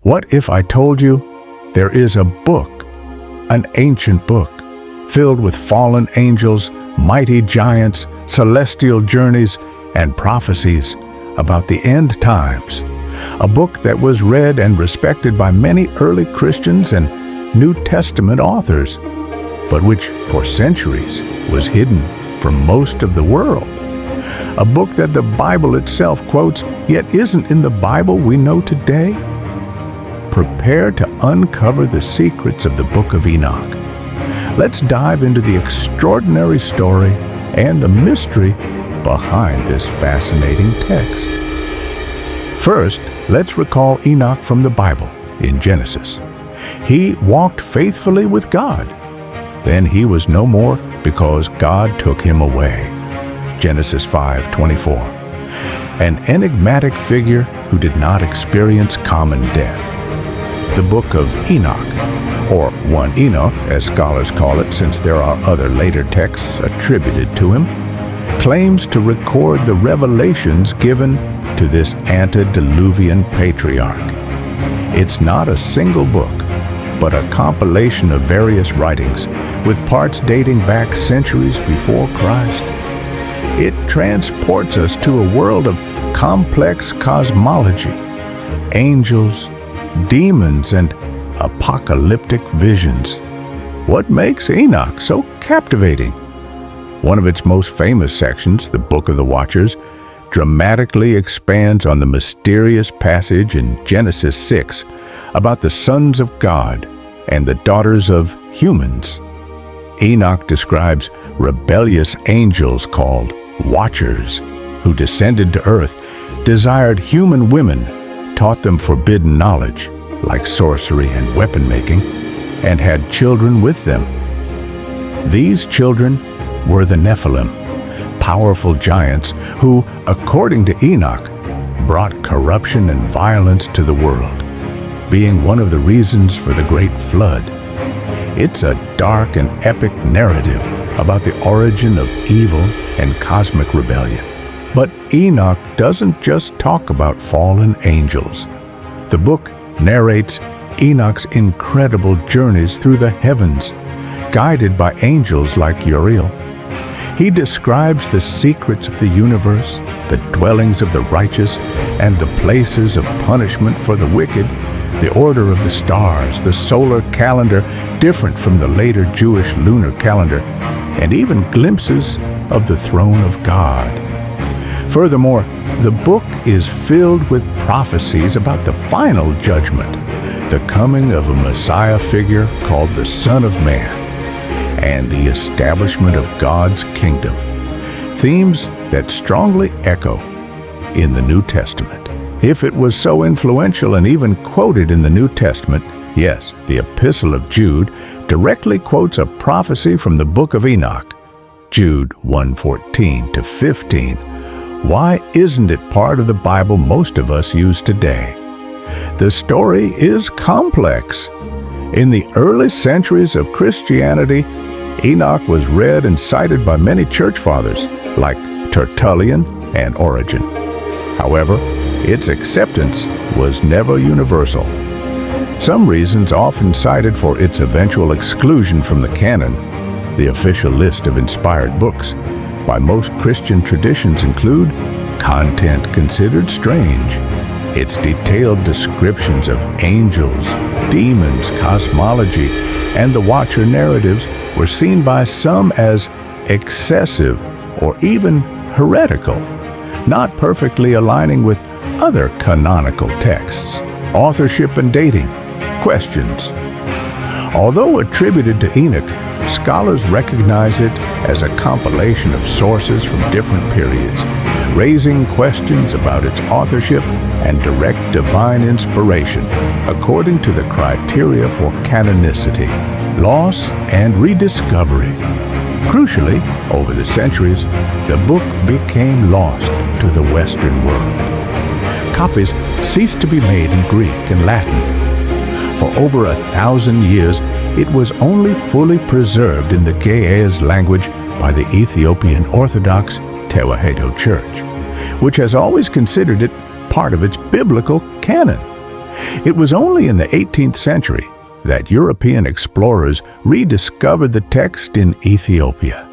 What if I told you there is a book, an ancient book, filled with fallen angels, mighty giants, celestial journeys, and prophecies about the end times? A book that was read and respected by many early Christians and New Testament authors, but which for centuries was hidden from most of the world. A book that the Bible itself quotes, yet isn't in the Bible we know today. Prepare to uncover the secrets of the Book of Enoch. Let's dive into the extraordinary story and the mystery behind this fascinating text. First, let's recall Enoch from the Bible in Genesis. He walked faithfully with God. Then he was no more because God took him away. Genesis 5:24. An enigmatic figure who did not experience common death. The Book of Enoch, or 1 Enoch as scholars call it since there are other later texts attributed to him, claims to record the revelations given to this antediluvian patriarch. It's not a single book, but a compilation of various writings with parts dating back centuries before Christ. It transports us to a world of complex cosmology, angels, demons, and apocalyptic visions. What makes Enoch so captivating? One of its most famous sections, the Book of the Watchers, dramatically expands on the mysterious passage in Genesis 6 about the sons of God and the daughters of humans. Enoch describes rebellious angels called Watchers who descended to earth, desired human women, taught them forbidden knowledge like sorcery and weapon making, and had children with them. These children were the Nephilim, powerful giants who, according to Enoch, brought corruption and violence to the world, being one of the reasons for the Great Flood. It's a dark and epic narrative about the origin of evil and cosmic rebellion. But Enoch doesn't just talk about fallen angels. The book narrates Enoch's incredible journeys through the heavens, guided by angels like Uriel. He describes the secrets of the universe, the dwellings of the righteous, and the places of punishment for the wicked, the order of the stars, the solar calendar, different from the later Jewish lunar calendar, and even glimpses of the throne of God. Furthermore, the book is filled with prophecies about the final judgment, the coming of a Messiah figure called the Son of Man, and the establishment of God's kingdom, themes that strongly echo in the New Testament. If it was so influential and even quoted in the New Testament, yes, the Epistle of Jude directly quotes a prophecy from the Book of Enoch, Jude 1:14-15. Why isn't it part of the Bible most of us use today? The story is complex. In the early centuries of Christianity, Enoch was read and cited by many church fathers like Tertullian and Origen. However, its acceptance was never universal. Some reasons often cited for its eventual exclusion from the canon, the official list of inspired books, by most Christian traditions include content considered strange, its detailed descriptions of angels, demons, cosmology, and the Watcher narratives were seen by some as excessive or even heretical, not perfectly aligning with other canonical texts. Authorship and dating, questions. Although attributed to Enoch, scholars recognize it as a compilation of sources from different periods, raising questions about its authorship and direct divine inspiration according to the criteria for canonicity, loss, and rediscovery. Crucially, over the centuries, the book became lost to the Western world. Copies ceased to be made in Greek and Latin. For over 1,000 years, it was only fully preserved in the Ge'ez language by the Ethiopian Orthodox Tewahedo Church, which has always considered it part of its biblical canon. It was only in the 18th century that European explorers rediscovered the text in Ethiopia,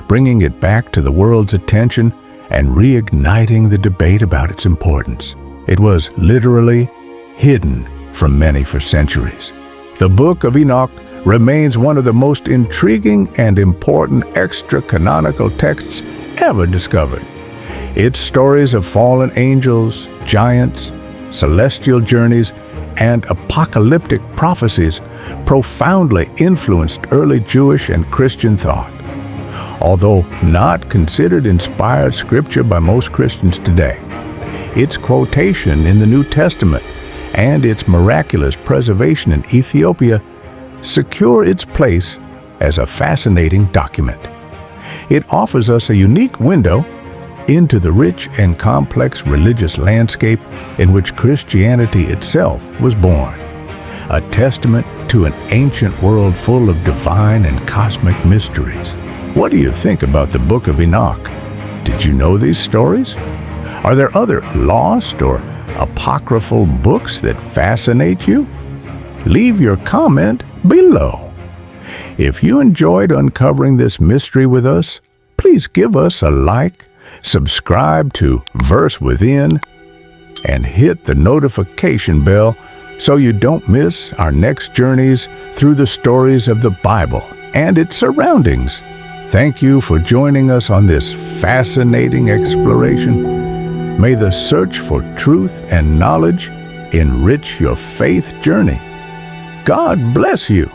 bringing it back to the world's attention and reigniting the debate about its importance. It was literally hidden from many for centuries. The Book of Enoch remains one of the most intriguing and important extra-canonical texts ever discovered. Its stories of fallen angels, giants, celestial journeys, and apocalyptic prophecies profoundly influenced early Jewish and Christian thought. Although not considered inspired scripture by most Christians today, its quotation in the New Testament and its miraculous preservation in Ethiopia secure its place as a fascinating document. It offers us a unique window into the rich and complex religious landscape in which Christianity itself was born, a testament to an ancient world full of divine and cosmic mysteries. What do you think about the Book of Enoch? Did you know these stories? Are there other lost or apocryphal books that fascinate you? Leave your comment below. If you enjoyed uncovering this mystery with us, please give us a like, subscribe to Verse Within, and hit the notification bell so you don't miss our next journeys through the stories of the Bible and its surroundings. Thank you for joining us on this fascinating exploration. May the search for truth and knowledge enrich your faith journey. God bless you.